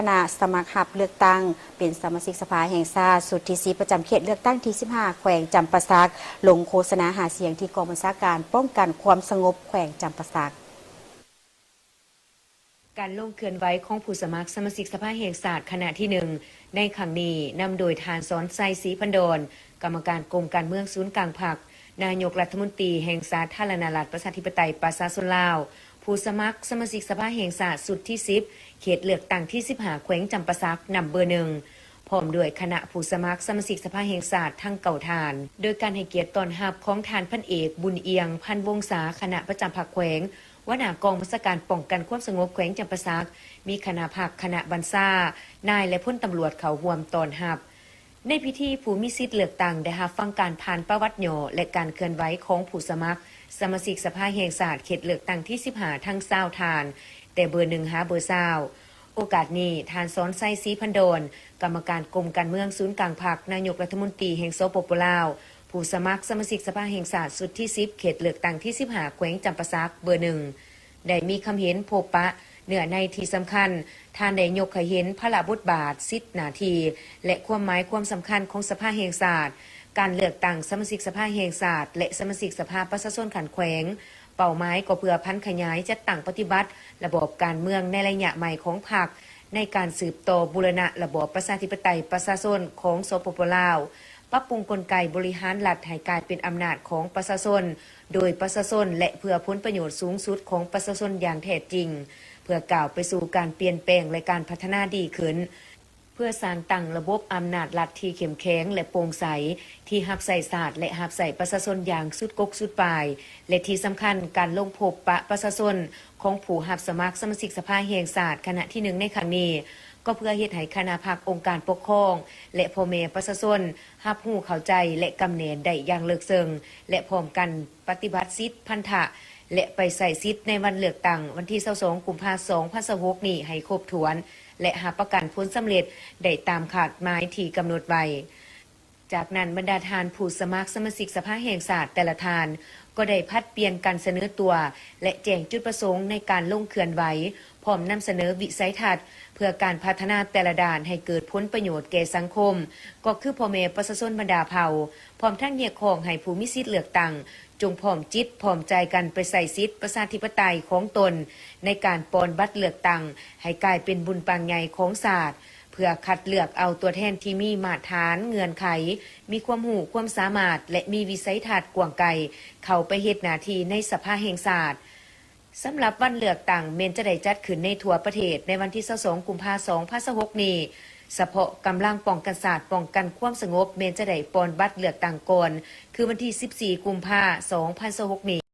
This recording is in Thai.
คณะสมัครหับเลือกตั้งเป็นสมาชิกสภาแห่งชาติสุดที่4ประจำเขตเลือกตั้งที่15แขวงจำปาสักลงโฆษณาหาเสียงที่กองบัญชาการป้องกันความสงบแขวงจำปาสักการลงเคลื่อนไหวของผู้สมัครสมาชิกสภาแห่งชาติคณะที่1ในครั้งนี้นำโดยทานสอนไซศรีพันดรกรรมการกรมการเมืองศูนย์กลางพรรคนายกรัฐมนตรีแห่งสาธารณรัฐประชาธิปไตยประชาชนลาวผู้สมัครสมาชิกสภาแห่งชาติสุดที่10เขตเลือกตั้งที่15แขวงจำปาสักนำเบอร์1พร้อมด้วยคณะผู้สมัครสมาชิกสภาแห่งชาติทั้งเก่าทานโดยการให้เกียรติต้อนรับของทานพันเอกบุญเอียงพันวงศาคณะประจำพรรคแขวงหัวหน้ากองบัญชาการป้องกันความสงบแขวงจำปาสักมีคณะพรรคคณะบรรษานายและพลตำรวจเขาร่วมต้อนรับในพิธีผู้มีสิทธิ์เลือกตั้งได้รับฟังการผ่านประวัติย่อและการเคลื่อนไหวของผู้สมัครสมาชิกสภาแห่งชาติเขตเลือกตั้งที่15ทั้ง20ทานแต่เบอร์1หาเบอร์20โอกาสนี้ทานสอนไซศรีพันดรกรรมการกรมการเมืองศูนย์กลางพรรคนายกรัฐมนตรีแห่งสปปลาวผู้สมัครสมาชิกสภาแห่งชาติสุดที่10เขตเลือกตั้งที่15แขวงจำปาสักเบอร์1ได้มีคำเห็นพบปะเนื้อในที่สำคัญท่านได้ยกให้เห็นพระบทบาทสิทธิหน้าที่และความหมายความสำคัญของสภาแห่งชาติการเลือกตั้งสมาชิกสภาแห่งชาติและสมาชิกสภาประชาชนขันแขวงเป้าหมายก็เพื่อพันขยายจัดตั้งปฏิบัติระบบการเมืองในระยะใหม่ของพรรคในการสืบต่อบูรณะระบอบประชาธิปไตยประชาชนของสปปลาวปรับปรุงกลไกบริหารรัฐให้กลายเป็นอำนาจของประชาชนโดยประชาชนและเพื่อผลประโยชน์สูงสุดของประชาชนอย่างแท้จริงเพื่อก้าวไปสู่การเปลี่ยนแปลงและการพัฒนาดีขึ้นเพื่อสร้างตั้งระบบอำนาจรัฐที่เข้มแข็งและโปร่งใสที่รับใส่ศาสตร์และรับใส่ประชาชนอย่างสุดกกสุดปลายและที่สำคัญการลงพบปะประชาชนของผู้รับสมัครสมาชิกสภาแห่งชาติคณะที่1ในครั้งนี้ก็เพื่อเฮ็ดให้คณะพรรคองค์การปกครองและพ่อแม่ประชาชนรับรู้เข้าใจและกำเนิดได้อย่างลึกซึ้งและพร้อมกันปฏิบัติสิทธิพันธะและไปใส่สิทธิ์ในวันเลือกตั้งวันที่22กุมภาพันธ์2026นี้ให้ครบถ้วนและหาประกันผลสำเร็จได้ตามคาดหมายที่กำหนดไว้จากนั้นบรรดาทานผู้สมัครสมาชิกสภาแห่งชาติแต่ละทานก็ได้พัดเปลี่ยนการเสนอตัวและแจ้งจุดประสงค์ในการลงเคลื่อนไหวพร้อมนำเสนอวิสัยทัศน์เพื่อการพัฒนาแต่ละด้านให้เกิดผลประโยชน์แก่สังคมก็คือพ่อแม่ประชาชนบรรดาเผ่าพร้อมทั้งเรียกร้องให้ผู้มีสิทธิ์เลือกตั้งจงพร้อมจิตพร้อมใจกันไปใส่สิทธิประชาธิปไตยของตนในการปอนบัตรเลือกตั้งให้กลายเป็นบุญปางใหญ่ของชาติเพื่อคัดเลือกเอาตัวแทนที่มีมาตรฐานเงื่อนไขมีความรู้ความสามารถและมีวิสัยทัศน์กว้างไกลเข้าไปเฮ็ดหน้าที่ในสภาแห่งชาติสำหรับวันเลือกตั้งเมนจะได้จัดขึ้นในทั่วประเทศในวันที่22กุมภาพันธ์2026นี้เฉพาะกำลังป้องกันศาสตร์ป้องกันความสงบเมนจะได้ปอนบัตรเลือกตั้งก่อนคือวันที่14กุมภาพันธ์2026นี้